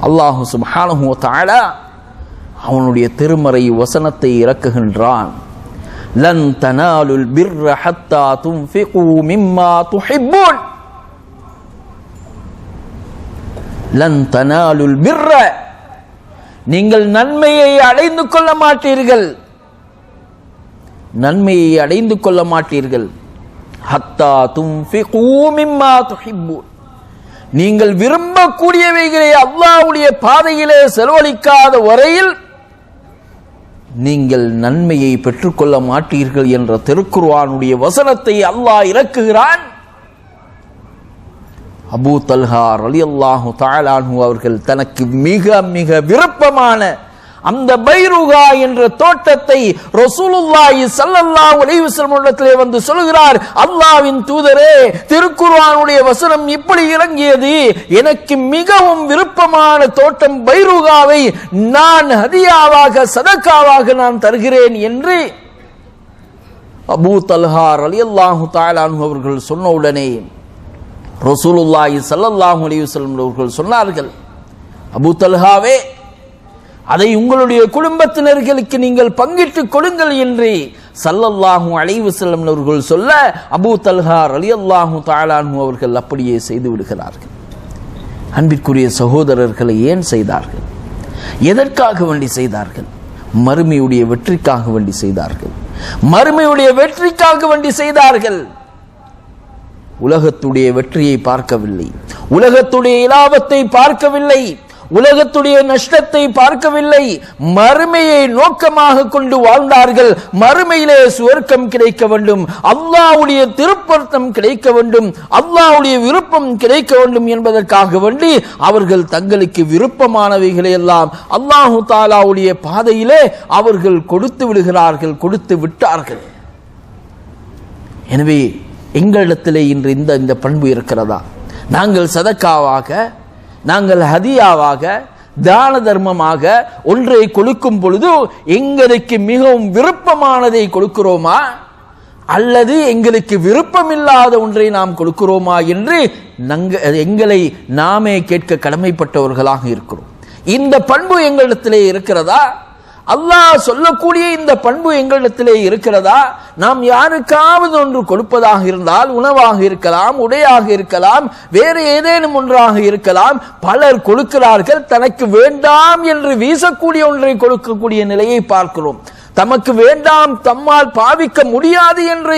[SPEAKER 2] அல்லாஹு சுப்ஹானஹு வ தஆலா அவனுடைய திருமறை வசனத்தை இறக்குகின்றான். லன் தனாலுல் பிர்ர ஹத்தா துன்ஃபிகு மிம்மா துஹிப்பூன். லன் தனாலுல் பிர்ர, நீங்கள் நன்மையை அடைந்து கொள்ள மாட்டீர்கள், நன்மையை அடைந்து கொள்ள மாட்டீர்கள். ஹத்தா துன்ஃபிகு மிம்மா துஹிப்பூன், நீங்கள் விரும்பக்கூடியவைகளை அல்லாஹ்வுடைய பாதையிலே செலவழிக்காத வரையில் நீங்கள் நன்மையை பெற்றுக்கொள்ள மாட்டீர்கள் என்ற திருக்குர்ஆனுடைய வசனத்தை அல்லாஹ் இறக்குகிறான். அபூ தல்ஹா ரலியல்லாஹு தஆலா அன்ஹு அவர்கள் தனக்கு மிக மிக விருப்பமான அந்த பைருகா என்ற தோட்டத்தை ரசூலுல்லாஹி ஸல்லல்லாஹு அலைஹி வஸல்லம் இடத்திலே வந்து சொல்கிறார், அல்லாஹ்வின் தூதரே, திருக்குர்ஆனுடைய வசனம் இப்படி இறங்கியது, எனக்கு மிகவும் விருப்பமான தோட்டம் பைருகாவை நான் ஹதியாவாக, சதகாவாக நான் தருகிறேன் என்று அபூ தல்ஹா ரலியல்லாஹு தஆலா அன்ஹு அவர்கள் சொன்ன உடனே ரசூலுல்லாஹி ஸல்லல்லாஹு அலைஹி வஸல்லம் அவர்கள் சொன்னார்கள், அபூ தல்ஹாவே, அதை உங்களுடைய குடும்பத்தினர்களுக்கு நீங்கள் பங்கிட்டுக் கொடுங்கள் என்று ஸல்லல்லாஹு அலைஹி வஸல்லம் அவர்கள் சொல்ல அபூ தல்ஹா ரலியல்லாஹு தஆலா அன்ஹு அவர்கள் அப்படியே செய்து விடுகிறார்கள். அன்பிற்குரிய சகோதரர்களை, ஏன் செய்தார்கள்? எதற்காக வேண்டி செய்தார்கள்? மறுமையுடைய வெற்றிக்காக வேண்டி செய்தார்கள். மறுமையுடைய வெற்றிக்காக வேண்டி செய்தார்கள். உலகத்துடைய வெற்றியை பார்க்கவில்லை, உலகத்துடைய இலாபத்தை பார்க்கவில்லை, உலகத்துடைய நஷ்டத்தை பார்க்கவில்லை. மறுமையை நோக்கமாக கொண்டு வாழ்ந்தார்கள். மறுமையிலே சுவர்க்கம் கிடைக்க வேண்டும், அல்லாஹ்வுடைய திருப்பொருத்தம் கிடைக்க வேண்டும், அல்லாஹ்வுடைய விருப்பம் கிடைக்க வேண்டும் என்பதற்காக வேண்டி அவர்கள் தங்களுக்கு விருப்பமானவைகளை எல்லாம் அல்லாஹு தஆலாவுடைய பாதையிலே அவர்கள் கொடுத்து விடுகிறார்கள், கொடுத்து விட்டார்கள். எனவே எங்களிடத்திலே இன்று இந்த பண்பு இருக்கிறதா? நாங்கள் சதக்காவாக, நாங்கள் ஹதியாவாக, தான தர்மமாக ஒன்றை கொடுக்கும் பொழுது எங்களுக்கு மிகவும் விருப்பமானதை கொடுக்கிறோமா, அல்லது எங்களுக்கு விருப்பமில்லாத ஒன்றை நாம் கொடுக்கிறோமா என்று எங்களை நாமே கேட்க கடமைப்பட்டவர்களாக இருக்கிறோம். இந்த பண்பு எங்களிடத்திலே இருக்கிறதா? அல்லாஹ் சொல்லக்கூடிய இந்த பண்பு எங்களிடத்திலே இருக்கிறதா? நாம் யாருக்காவது ஒன்று கொடுப்பதாக இருந்தால், உணவாக இருக்கலாம், உடையாக இருக்கலாம், வேறு ஏதேனும் ஒன்றாக இருக்கலாம், பலர் கொடுக்கிறார்கள். தனக்கு வேண்டாம் என்று வீசக்கூடிய ஒன்றை கொடுக்கக்கூடிய நிலையை பார்க்கிறோம். தமக்கு வேண்டாம், தம்மால் பாவிக்க முடியாது என்ற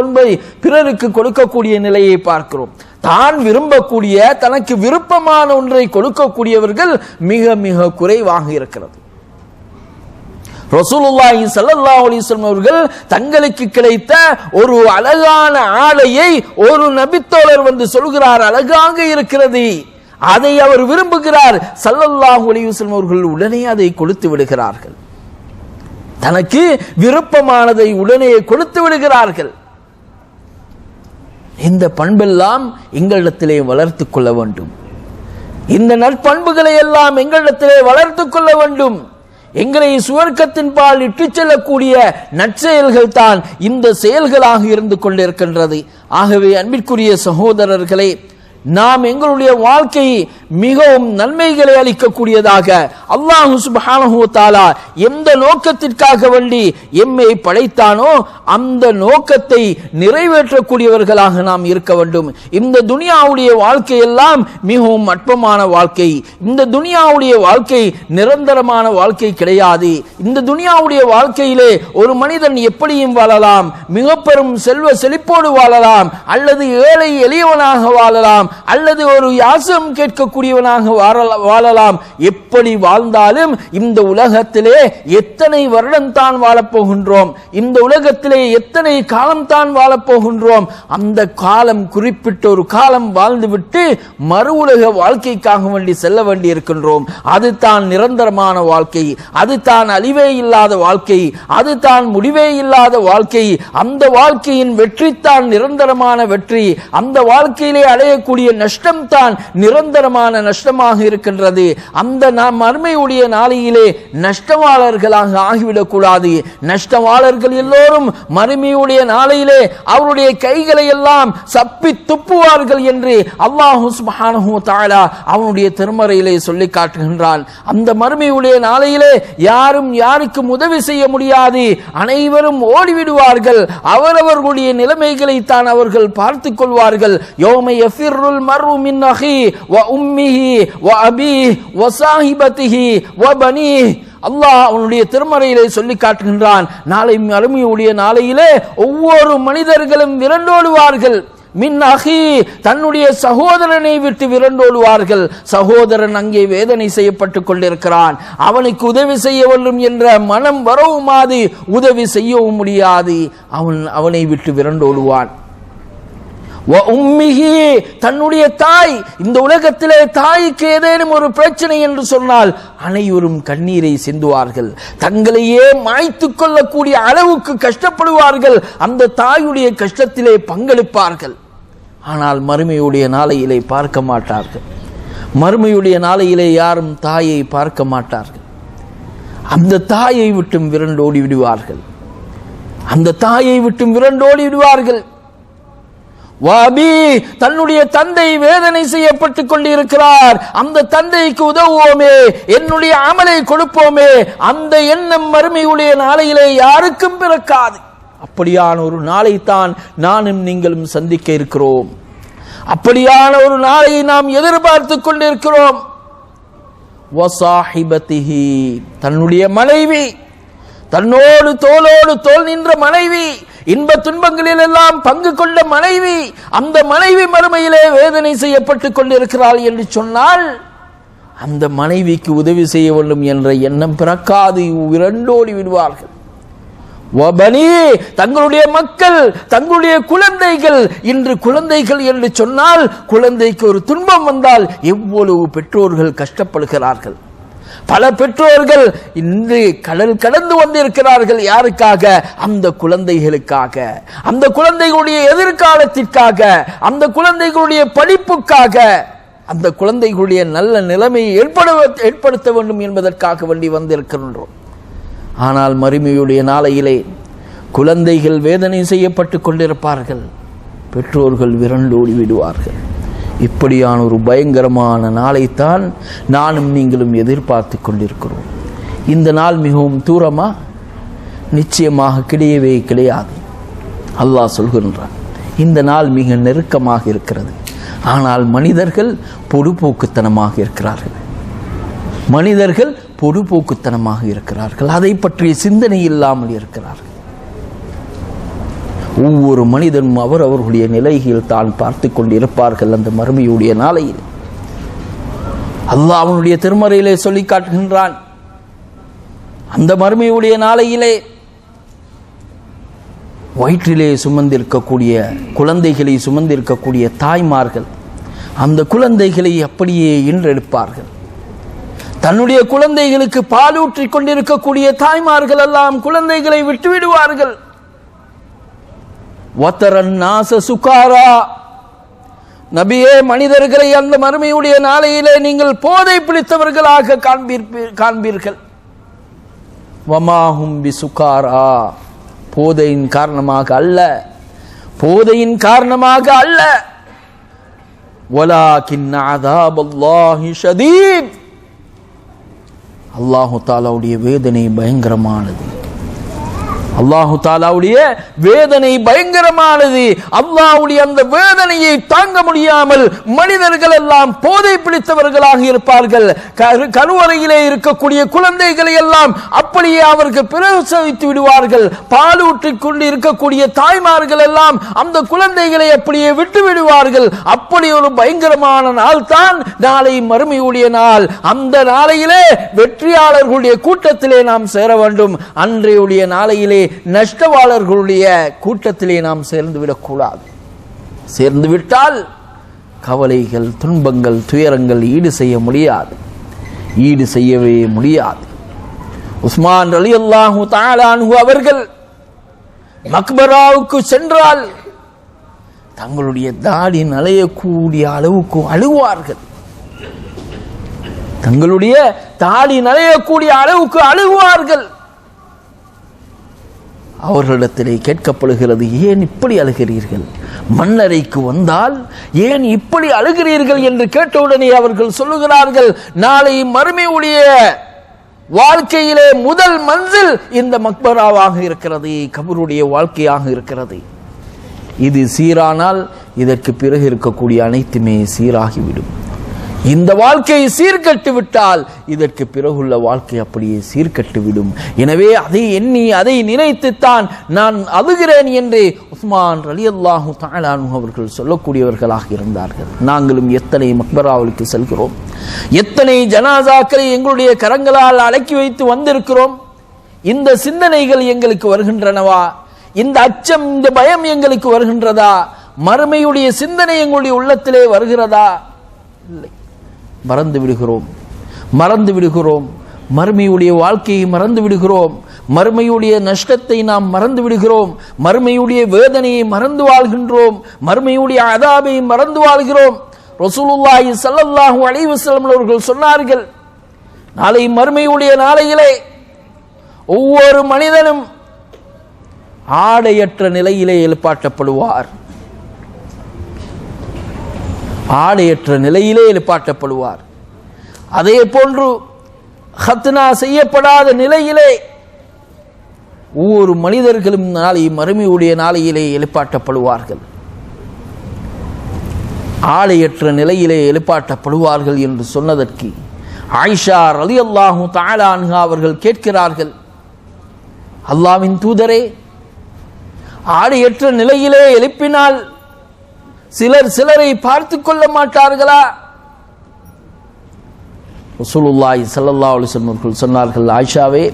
[SPEAKER 2] ஒன்றை பிறருக்கு கொடுக்கக்கூடிய நிலையை பார்க்கிறோம். தான் விரும்பக்கூடிய, தனக்கு விருப்பமான ஒன்றை கொடுக்கக்கூடியவர்கள் மிக மிக குறைவாக இருக்கிறது. ரசூலுல்லாஹி ஸல்லல்லாஹு அலைஹி வஸல்லம் அவர்கள் தங்களுக்கு கிடைத்த ஒரு அழகான ஆடையை ஒரு நபித்தோழர் வந்து சொல்கிறார், அழகாக இருக்கிறது, அதை அவர் விரும்புகிறார். ஸல்லல்லாஹு அலைஹி வஸல்லம் அவர்கள் உடனே அதை கொடுத்து விடுகிறார்கள். தனக்கு விருப்பமானதை உடனே கொடுத்து விடுகிறார்கள். இந்த பண்பெல்லாம் எங்களிடத்திலே வளர்த்துக் கொள்ள வேண்டும். இந்த நற்பண்புகளை எல்லாம் எங்களிடத்திலே வளர்த்துக் கொள்ள வேண்டும். எங்களை சுவர்க்கத்தின் பால் இட்டுச் செல்லக்கூடிய நற்செயல்கள் தான் இந்த செயல்களாக இருந்து கொண்டிருக்கின்றது. ஆகவே அன்பிற்குரிய சகோதரர்களே, நாம் எங்களுடைய வாழ்க்கை மிகவும் நன்மைகளை அளிக்கக்கூடியதாக அல்லாஹ் சுப்ஹானஹு வ தஆலா எந்த நோக்கத்திற்காக வேண்டி எம்மை படைத்தானோ அந்த நோக்கத்தை நிறைவேற்றக்கூடியவர்களாக நாம் இருக்க வேண்டும். இந்த துனியாவுடைய வாழ்க்கை எல்லாம் மிகவும் அற்பமான வாழ்க்கை. இந்த துனியாவுடைய வாழ்க்கை நிரந்தரமான வாழ்க்கை கிடையாது. இந்த துனியாவுடைய வாழ்க்கையிலே ஒரு மனிதன் எப்படியும் வாழலாம், மிக பெரும் செல்வ செழிப்போடு வாழலாம், அல்லது ஏழை எளியவனாக வாழலாம், அல்லது ஒரு யாசம் கேட்கக்கூடியவனாக வாழலாம். எப்படி வாழ்ந்தாலும் இந்த உலகத்திலே எத்தனை வருடம் தான் வாழப்போகின்றோம், இந்த உலகத்திலே எத்தனை காலம் தான் வாழப்போகின்றோம், அந்த காலம் குறிப்பிட்ட ஒரு காலம் வாழ்ந்துவிட்டு மறு உலக வாழ்க்கைக்காக வேண்டி செல்ல வேண்டி இருக்கின்றோம். அது தான் நிரந்தரமான வாழ்க்கை, அது தான் அழிவே இல்லாத வாழ்க்கை, அது தான் முடிவே இல்லாத வாழ்க்கை. அந்த வாழ்க்கையின் வெற்றி தான் நிரந்தரமான வெற்றி. அந்த வாழ்க்கையிலே அடையக்கூடிய நஷ்டம் தான் நிரந்தரமான நஷ்டமாக இருக்கின்றது. அந்த நாம் மறுமையுடைய நாளையிலே நஷ்டவாளர்களாக ஆகிவிடக் கூடாது. நஷ்டவாளர்கள் எல்லோரும் மறுமையுடைய நாளையிலே அவருடைய கைகளை எல்லாம் சப்பி துப்புவார்கள் என்று அல்லாஹ் சுப்ஹானஹு வ தஆலா அவனுடைய திருமறையிலே சொல்லி காட்டுகின்றான். அந்த மறுமையுடைய நாளையிலே யாரும் யாருக்கும் உதவி செய்ய முடியாது, அனைவரும் ஓடிவிடுவார்கள். அவரவர்களுடைய நிலைமைகளை தான் அவர்கள் பார்த்துக் கொள்வார்கள். யௌம யஃபிருல் மர்உ மின் அஹி வ உம்மிஹி வ அபீஹி வ ஸாஹிபதிஹி வ பனீஹி. அல்லாஹ் அவனுடைய திருமறையிலே சொல்லி காட்டுகின்றான், நாளை மறுமையுடைய நாளையிலே ஒவ்வொரு மனிதர்களும் விரண்டோடுவார்கள். மின் அஹி, தன்னுடைய சகோதரனை விட்டு விரண்டோடுவார்கள். சகோதரன் அங்கே வேதனை செய்யப்பட்டுக் கொண்டிருக்கிறான். அவனுக்கு உதவி செய்ய வேண்டும் என்ற மனம் வரவும் அது உதவி செய்யவும் முடியாது. அவனை விட்டு விரண்டோடுவான். தன்னுடைய தாய், இந்த உலகத்திலே தாய்க்கு ஏதேனும் ஒரு பிரச்சனை என்று சொன்னால் அனைவரும் கண்ணீரை சிந்துவார்கள். தங்களையே மாய்த்துக் கொள்ளக்கூடிய அளவுக்கு கஷ்டப்படுவார்கள். அந்த தாயுடைய கஷ்டத்திலே பங்களிப்பார்கள். ஆனால் மறுமையுடைய நாளையிலே பார்க்க மாட்டார்கள். மறுமையுடைய நாளையிலே யாரும் தாயை பார்க்க மாட்டார்கள். அந்த தாயை விட்டும் விரண்டோடி விடுவார்கள். அந்த தாயை விட்டும் விரண்டோடி விடுவார்கள். வாபி, தன்னுடைய தந்தை வேதனை செய்யப்பட்டுக் கொண்டிருக்கிறார். அந்த தந்தைக்கு உதவுவோமே, என்னுடைய அமலை கொடுப்போமே, அந்த எண்ணம் மறுமையுடைய நாளையிலே யாருக்கும் பிறக்காது. அப்படியான ஒரு நாளைத்தான் நானும் நீங்களும் சந்திக்க இருக்கிறோம். அப்படியான ஒரு நாளை நாம் எதிர்பார்த்துக் கொண்டிருக்கிறோம். வசாஹிபதிஹி, தன்னுடைய மனைவி, தன்னோடு தோளோடு தோள் நின்ற மனைவி, இன்ப துன்பங்களில் எல்லாம் பங்கு கொண்ட மனைவி, அந்த மனைவி மறுமையிலே வேதனை செய்யப்பட்டுக் கொண்டிருக்கிறாள் என்று சொன்னால் அந்த மனைவிக்கு உதவி செய்ய வேண்டும் என்ற எண்ணம் பிறக்காது, விரண்டோடி விடுவார்கள். தங்களுடைய மக்கள், தங்களுடைய குழந்தைகள், இன்று குழந்தைகள் என்று சொன்னால் குழந்தைக்கு ஒரு துன்பம் வந்தால் எவ்வளவு பெற்றோர்கள் கஷ்டப்படுகிறார்கள். பல பெற்றோர்கள் இன்று கடல் கடந்து வந்திருக்கிறார்கள். யாருக்காக? அந்த குழந்தைகளுக்காக, அந்த குழந்தைகளுடைய எதிர்காலத்திற்காக, அந்த குழந்தைகளுடைய படிப்புக்காக, அந்த குழந்தைகளுடைய நல்ல நிலைமையை ஏற்படுத்த வேண்டும் என்பதற்காக வேண்டி வந்திருக்கின்றோம். ஆனால் மறுமையுடைய நாளையிலே குழந்தைகள் வேதனை செய்யப்பட்டு கொண்டிருப்பார்கள், பெற்றோர்கள் விரண்டோடி விடுவார்கள். இப்படியான ஒரு பயங்கரமான நாளைத்தான் நானும் நீங்களும் எதிர்பார்த்து கொண்டிருக்கிறோம். இந்த நாள் மிகவும் தூரமா? நிச்சயமாக கிடையவே கிடையாது. அல்லாஹ் சொல்கின்றான், இந்த நாள் மிக நெருக்கமாக இருக்கிறது. ஆனால் மனிதர்கள் பொடுபோக்குத்தனமாக இருக்கிறார்கள். மனிதர்கள் பொடுபோக்குத்தனமாக இருக்கிறார்கள். அதை பற்றிய சிந்தனை இல்லாமல் இருக்கிறார்கள். ஒவ்வொரு மனிதனும் அவர்களுடைய நிலையில் தான் பார்த்து கொண்டிருப்பார்கள். அந்த மறுமையுடைய நாளையில் அல்லாஹ் அவனுடைய திருமறையிலே சொல்லி காட்டுகின்றான், அந்த மறுமையுடைய நாளையிலே வயிற்றிலே சுமந்திருக்கக்கூடிய குழந்தைகளை சுமந்திருக்கக்கூடிய தாய்மார்கள் அந்த குழந்தைகளை அப்படியே ஈன்றெடுப்பார்கள். தன்னுடைய குழந்தைகளுக்கு பாலூற்றிக் கொண்டிருக்கக்கூடிய தாய்மார்கள் எல்லாம் குழந்தைகளை விட்டுவிடுவார்கள். சுகாரா, நபியே, மனிதர்களை அந்த மறுமையுடைய நாளையிலே நீங்கள் போதை பிடித்தவர்களாக காண்பீர்கள். வமாஹும் பிசுகாரா, போதையின் காரணமாக அல்ல, போதையின் காரணமாக அல்ல. வலாகின் அஸாபல்லாஹி ஷதீத், அல்லாஹு தஆலாவுடைய வேதனை பயங்கரமானது. அல்லாஹு தஆலாவுடைய வேதனை பயங்கரமானது. அல்லாஹ்வுடைய அந்த வேதனையை தாங்க முடியாமல் மனிதர்கள் எல்லாம் போதை பிடித்தவர்களாக இருப்பார்கள். கருவறையிலே இருக்கக்கூடிய குழந்தைகளை எல்லாம் அப்படியே அவர்கள் பிரசவித்து விடுவார்கள். பாலூற்றிக் கொண்டு இருக்கக்கூடிய தாய்மார்கள் எல்லாம் அந்த குழந்தைகளை அப்படியே விட்டு விடுவார்கள். அப்படி ஒரு பயங்கரமான நாள் தான் நாளை மறுமையுடைய நாள். அந்த நாளையிலே வெற்றியாளர்களுடைய கூட்டத்திலே நாம் சேர வேண்டும். அன்றையுடைய நாளையிலே நஷ்டவாளர்களுடைய கூட்டத்திலே நாம் சேர்ந்துவிடக்கூடாது. சேர்ந்துவிட்டால் கவலைகள், துன்பங்கள், துயரங்கள் ஈடு செய்ய முடியாது, ஈடு செய்யவே முடியாது. உஸ்மான் ரலியல்லாஹு தஆலா அன்ஹு அவர்கள் மக்பராவுக்கு சென்றால் தங்களுடைய தாடி நலையக்கூடிய அளவுக்கு அழுவார்கள். தங்களுடைய தாடி நலையக்கூடிய அளவுக்கு அழுவார்கள். அவர்களிடத்திலே கேட்கப்படுகிறது, ஏன் இப்படி அழுகிறீர்கள்? மன்னரைக்கு வந்தால் ஏன் இப்படி அழுகிறீர்கள் என்று கேட்டவுடனே அவர்கள் சொல்லுகிறார்கள், நாளை மறுமையுடைய வாழ்க்கையிலே முதல் மன்சில் இந்த மக்பராவாக இருக்கிறது, கபருடைய வாழ்க்கையாக இருக்கிறது. இது சீரானால் இதற்கு பிறகு இருக்கக்கூடிய அனைத்துமே சீராகிவிடும். இந்த வாழ்க்கை சீர்கட்டு விட்டால் இதற்கு பிறகுள்ள வாழ்க்கை அப்படியே சீர்கட்டுவிடும். எனவே அதை எண்ணி அதை நினைத்துத்தான் நான் அழுகிறேன் என்று உஸ்மான் ரலியல்லாஹு தஆலா அன்ஹு அவர்கள் சொல்லக்கூடியவர்களாக இருந்தார்கள். நாங்களும் எத்தனை மக்பராவுக்கு செல்கிறோம், எத்தனை ஜனாசாக்களை எங்களுடைய கரங்களால் அடக்கி வைத்து வந்திருக்கிறோம். இந்த சிந்தனைகள் எங்களுக்கு வருகின்றனவா? இந்த அச்சம், இந்த பயம் எங்களுக்கு வருகின்றதா? மறுமையுடைய சிந்தனை எங்களுடைய உள்ளத்திலே வருகிறதா? இல்லை, மறந்து விடுகிறோம். மறுமையுடைய வாழ்க்கையை மறந்து விடுகிறோம். மறுமையுடைய நஷ்டத்தை நாம் மறந்து விடுகிறோம். மறுமையுடைய வேதனையை மறந்து வாழ்கின்றோம். மறுமையுடைய அதாபை மறந்து வாழ்கிறோம். ரசூலுல்லாஹி ஸல்லல்லாஹு அலைஹி வஸல்லம் அவர்கள் சொன்னார்கள், நாளை மறுமையுடைய நாளையிலே ஒவ்வொரு மனிதனும் ஆடையற்ற நிலையிலே எழுப்பாட்டப்படுவார். ஆடையற்ற நிலையிலே எழுப்பாட்டப்படுவார். அதே போன்று ஹத்னா செய்யப்படாத நிலையிலே ஒவ்வொரு மனிதர்களும் நாளை மறுமையுடைய நாளையிலே எழுப்பாட்டப்படுவார்கள். ஆடையற்ற நிலையிலே எழுப்பாட்டப்படுவார்கள் என்று சொன்னதற்கு ஆயிஷா ரலியல்லாஹு தஆலா அன்ஹா அவர்கள் கேட்கிறார்கள், அல்லாஹ்வின் தூதரே, ஆடையற்ற நிலையிலே எழுப்பினால் சிலரை பார்த்து கொள்ள மாட்டார்களா? ரசூலுல்லாஹி ஸல்லல்லாஹு அலைஹி வஸல்லம் அவர்கள் சொன்னார்கள், ஆயிஷாவே,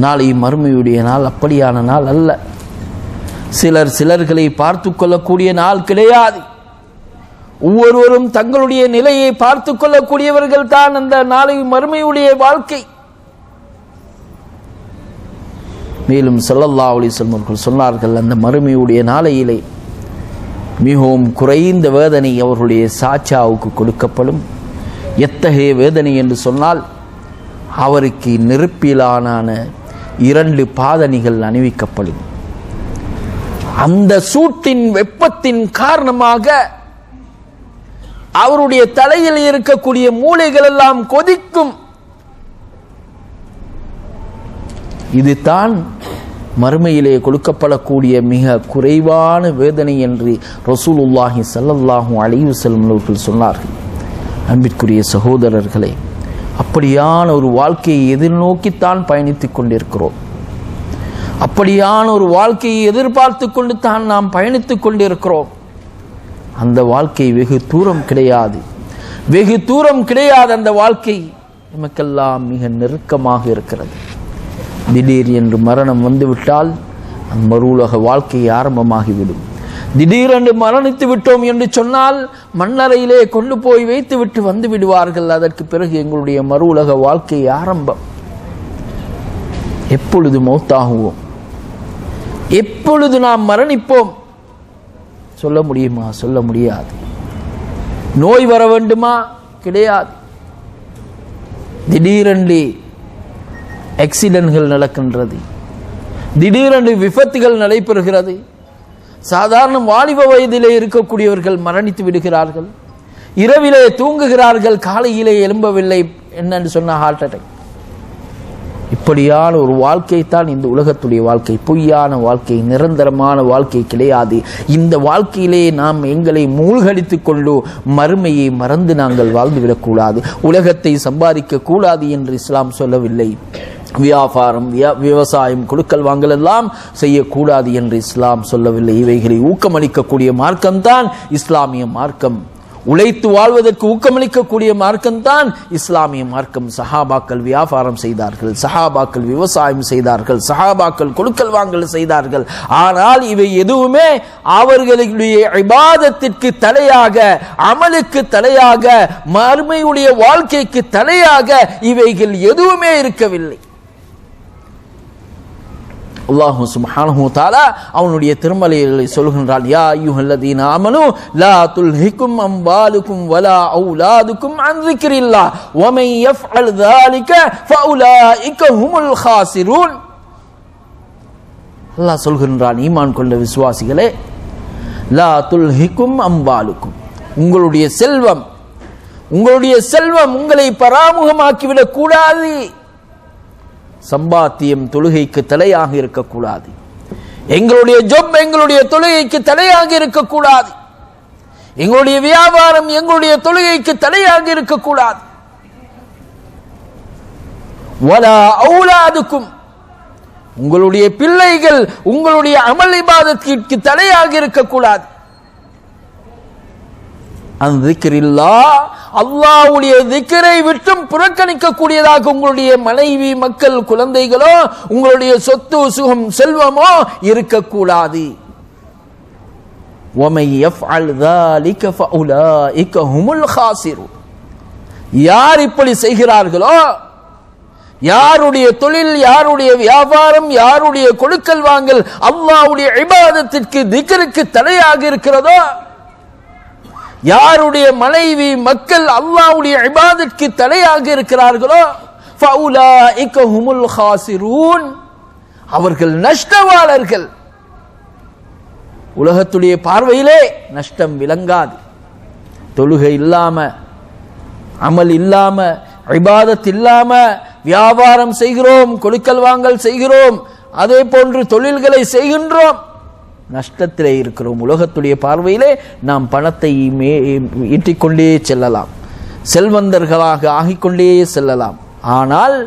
[SPEAKER 2] நாளை மறுமையுடைய நாள் அப்படியான நாள் அல்ல. சிலர்களை பார்த்து கொள்ளக்கூடிய நாள் கிடையாது. ஒவ்வொருவரும் தங்களுடைய நிலையை பார்த்து கொள்ளக்கூடியவர்கள் தான் அந்த நாளை மறுமையுடைய வாழ்க்கை. மேலும் ஸல்லல்லாஹு அலைஹி வஸல்லம் அவர்கள் சொன்னார்கள், அந்த மறுமையுடைய நாளையிலே மிகவும் குறைந்த வேதனை அவர்களுடைய சாச்சாவுக்கு கொடுக்கப்படும். எத்தகைய வேதனை என்று சொன்னால், அவருக்கு நெருப்பிலான 2 பாதணிகள் அணிவிக்கப்படும். அந்த சூட்டின் வெப்பத்தின் காரணமாக அவருடைய தலையில் இருக்கக்கூடிய மூளைகள் எல்லாம் கொதிக்கும். இதுதான் மறுமையிலே கொடுக்கப்படக்கூடிய மிக குறைவான வேதனை என்று ரசூலுல்லாஹி ஸல்லல்லாஹு அலைஹி வஸல்லம் அவர்கள் சொன்னார்கள். அன்பிற்குரிய சகோதரர்களே, அப்படியான ஒரு வாழ்க்கையை எதிர்நோக்கித்தான் பயணித்துக் கொண்டிருக்கிறோம். அப்படியான ஒரு வாழ்க்கையை எதிர்பார்த்து கொண்டு தான் நாம் பயணித்துக் கொண்டிருக்கிறோம். அந்த வாழ்க்கை வெகு தூரம் கிடையாது, வெகு தூரம் கிடையாது. அந்த வாழ்க்கை நமக்கெல்லாம் மிக நெருக்கமாக இருக்கிறது. திடீர் என்று மரணம் வந்துவிட்டால் அந்த மறுவுலக வாழ்க்கை ஆரம்பமாகிவிடும். திடீரென்று மரணித்து விட்டோம் என்று சொன்னால் மண்ணறையிலே கொண்டு போய் வைத்து விட்டு வந்து விடுவார்கள். அதற்கு பிறகு எங்களுடைய மறு உலக வாழ்க்கை ஆரம்பம். எப்பொழுது மௌத்தாகுவோம், எப்பொழுது நாம் மரணிப்போம் சொல்ல முடியுமா? சொல்ல முடியாது. நோய் வர வேண்டுமா? கிடையாது. திடீரென்று ஆக்சிடென்ட்கள் நடக்கின்றது, திடீரென்று விபத்துகள் நடைபெறுகிறது. சாதாரண வாலிப வயதிலே இருக்கக்கூடியவர்கள் மரணித்து விடுகிறார்கள். இரவிலே தூங்குகிறார்கள், காலையிலே எழும்பவில்லை. என்னன்னு சொன்ன ஹார்ட் அட்டாக். இப்படியான ஒரு வாழ்க்கை தான் இந்த உலகத்துடைய வாழ்க்கை. பொய்யான வாழ்க்கை, நிரந்தரமான வாழ்க்கை கிடையாது. இந்த வாழ்க்கையிலே நாம் எங்களை மூழ்கடித்துக் கொண்டு மறுமையை மறந்து நாங்கள் வாழ்ந்துவிடக்கூடாது. உலகத்தை சம்பாதிக்க கூடாது என்று இஸ்லாம் சொல்லவில்லை. வியாபாரம், விவசாயம், கொடுக்கல் வாங்கல் எல்லாம் செய்யக்கூடாது என்று இஸ்லாம் சொல்லவில்லை. இவைகளை ஊக்கமளிக்கக்கூடிய மார்க்கம்தான் இஸ்லாமிய மார்க்கம். உழைத்து வாழ்வதற்கு ஊக்கமளிக்கக்கூடிய மார்க்கம்தான் இஸ்லாமிய மார்க்கம். சஹாபாக்கள் வியாபாரம் செய்தார்கள், சஹாபாக்கள் விவசாயம் செய்தார்கள், சஹாபாக்கள் கொடுக்கல் வாங்கல் செய்தார்கள். ஆனால் இவை எதுவுமே அவர்களுடைய இபாதத்திற்கு தலையாக, அமலுக்கு தலையாக, மறுமையுடைய வாழ்க்கைக்கு தலையாக இவைகள் எதுவுமே இருக்கவில்லை. அல்லாஹ் சுப்ஹானஹு வ தஆலா அவனுடைய திருமலையிலே சொல்கின்றான், யா அய்யுஹல்லதீன ஆமனூ லா துல்ஹிகும் அம்வாலுக்கும் வலா அவுலாதுக்கும் அன் ஸிக்ரில்லாஹ் வ மன் யஃஅல் ஸாலிக ஃபஉலாயிக ஹுமுல் காஸிரூன். அல்லாஹ் சொல்கின்றான், ஈமான் கொண்ட விசுவாசிகளே, லா துல்ஹிகும் அம்வாலுக்கும், உங்களுடைய செல்வம், உங்களுடைய செல்வம் உங்களை பராமுகமாக்கிவிடக் கூடாது. சம்பாத்தியம் தொழுகைக்கு தலையாக இருக்கக்கூடாது. எங்களுடைய ஜொப் எங்களுடைய தொழுகைக்கு தலையாக இருக்கக்கூடாது. எங்களுடைய வியாபாரம் எங்களுடைய தொழுகைக்கு தலையாக இருக்கக்கூடாது. வலா அவுலாதுக்கும், உங்களுடைய பிள்ளைகள் உங்களுடைய அமல் இபாதத்திற்கு தலையாக இருக்கக்கூடாது. அந்த திக்ரில்லாஹ், அல்லாஹ்வுடைய திக்ரை விட்டும் புறக்கணிக்க கூடியதாக உங்களுடைய மனைவி, மக்கள், குழந்தைகளோ, உங்களுடைய சொத்து சுகம் செல்வமோ இருக்கக்கூடாது. وَمَن يَفْعَلْ ذَلِكَ فَأُولَئِكَ هُمُ الْخَاسِرُونَ. யார் இப்படி செய்கிறார்களோ, யாருடைய தொழில், யாருடைய வியாபாரம், யாருடைய கொடுக்கல் வாங்கல் அல்லாஹ்வுடைய இபாதத்திற்கு திக்ருக்கு தலையாக இருக்கிறதோ, யாருடைய மனைவி, மக்கள் அல்லாஹ்வுடைய இபாதத்திற்கு தலையாக இருக்கிறார்களோ, ஃபஉலாயிக ஹுமுல் காஸிரூன், அவர்கள் நஷ்டவாளர்கள். உலகத்துடைய பார்வையிலே நஷ்டம் விளங்காது. தொழுகை இல்லாம, அமல் இல்லாம, இபாதத் இல்லாம வியாபாரம் செய்கிறோம், கொடுக்கல் வாங்கல் செய்கிறோம், அதே போன்று தொழில்களை செய்கின்றோம், நஷ்டத்திலே இருக்கிறோம். உலகத்துடைய பார்வையிலே நாம் பணத்தை ஈட்டிக்கொண்டே செல்லலாம், செல்வந்தர்களாக ஆகிக்கொண்டே செல்லலாம். ஆனால்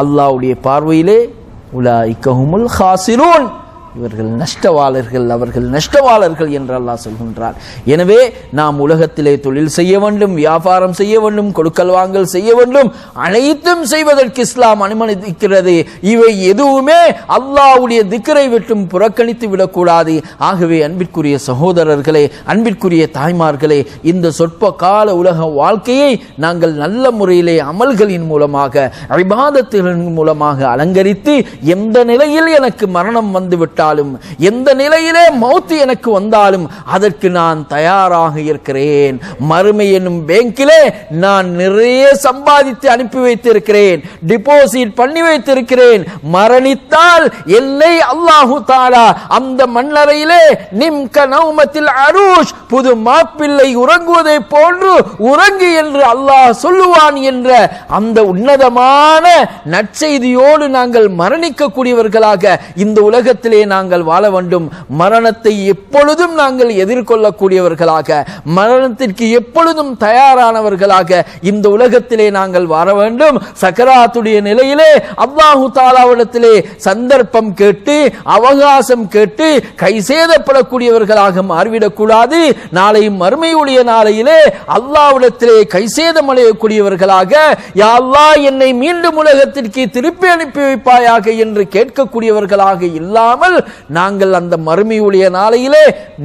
[SPEAKER 2] அல்லாஹ்வுடைய பார்வையிலே உலாயிக ஹுமுல் காஸிரூன், இவர்கள் நஷ்டவாளர்கள், அவர்கள் நஷ்டவாளர்கள் என்று அல்லாஹ் சொல்கின்றார். எனவே நாம் உலகத்திலே தொழில் செய்ய வேண்டும், வியாபாரம் செய்ய வேண்டும், கொடுக்கல் வாங்கல் செய்ய வேண்டும், அனைத்தும் செய்வதற்கு இஸ்லாம் அனுமதிக்கிறது. இவை எதுவுமே அல்லாஹ்வுடைய திக்ரை விட்டும் புறக்கணித்து விடக்கூடாது. ஆகவே அன்பிற்குரிய சகோதரர்களே, அன்பிற்குரிய தாய்மார்களே, இந்த சொற்ப கால உலக வாழ்க்கையை நாங்கள் நல்ல முறையிலே அமல்களின் மூலமாக, இபாதத்துகளின் மூலமாக அலங்கரித்து, எந்த நிலையில் எனக்கு மரணம் வந்துவிட்டால் ஏற்பட்டாலும் எந்த நிலையிலே மௌத் எனக்கு வந்தாலும் அதற்கு நான் தயாராக இருக்கிறேன். மறுமை என்னும் பேங்கிலே நான் நிறைய சம்பாதித்து அனுப்பி வைத்திருக்கிறேன், டிபாசிட் பண்ணி வைத்திருக்கிறேன். மரணித்தால் என்னை அல்லாஹு தஆலா அந்த மண்ணறையிலே நிம்க நௌமத்தில் அரூஷ், புது மாப்பிள்ளை உறங்குவதை போன்று உறங்கு என்று அல்லாஹ் சொல்லுவான் என்ற அந்த உன்னதமான நற்செய்தியோடு நாங்கள் மரணிக்க கூடியவர்களாக இந்த உலகத்திலே நாங்கள் வாழ வேண்டும். மரணத்தை எப்பொழுதும் நாங்கள் எதிர்கொள்ளக்கூடியவர்களாக, மரணத்திற்கு எப்பொழுதும் தயாரானவர்களாக இந்த உலகத்திலே நாங்கள் வாழ வேண்டும். சக்கராத்துடைய நிலையிலே அல்லாஹு தஆலாவிடத்திலே சந்தர்ப்பம் கேட்டு அவகாசம் கேட்டு கை சேதப்படக்கூடியவர்களாக மாறிவிடக் கூடாது. நாளை மறுமையுடைய நாளையிலே அல்லாஹ்விடத்திலே கை சேதமடையக்கூடியவர்களாக, யா அல்லாஹ் என்னை மீண்டும் உலகத்திற்கு திருப்பி அனுப்பி வைப்பாயாக என்று கேட்கக்கூடியவர்களாக இல்லாமல் நாங்கள் அந்த மறுமையுடைய நாளையிலே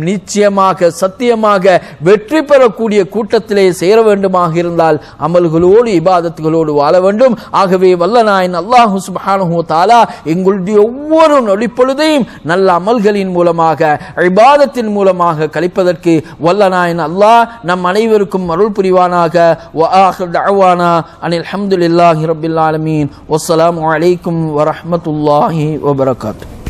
[SPEAKER 2] நிச்சயமாக சத்தியமாக வெற்றி பெறக்கூடிய கூட்டத்திலே சேர வேண்டுமாக இருந்தால் அமல்களோடு இபாதத்துகளோடு வாழ வேண்டும். ஆகவே வல்லநாயன் அல்லாஹ் சுப்ஹானஹு வ தஆலா எங்களுடைய ஒவ்வொரு நொடிப்பொழுதையும் நல்ல அமல்களின் மூலமாக இபாதத்தின் மூலமாக கழிப்பதற்கு வல்லநாயன் அல்லாஹ் நம் அனைவருக்கும் அருள் புரிவானாக. வ ஆகிர் தஅவானா அனில் ஹம்துலில்லாஹி ரப்பில் ஆலமீன். வஸ்ஸலாமு அலைக்கும் வரஹ்மத்துல்லாஹி வபரகாத்துஹு.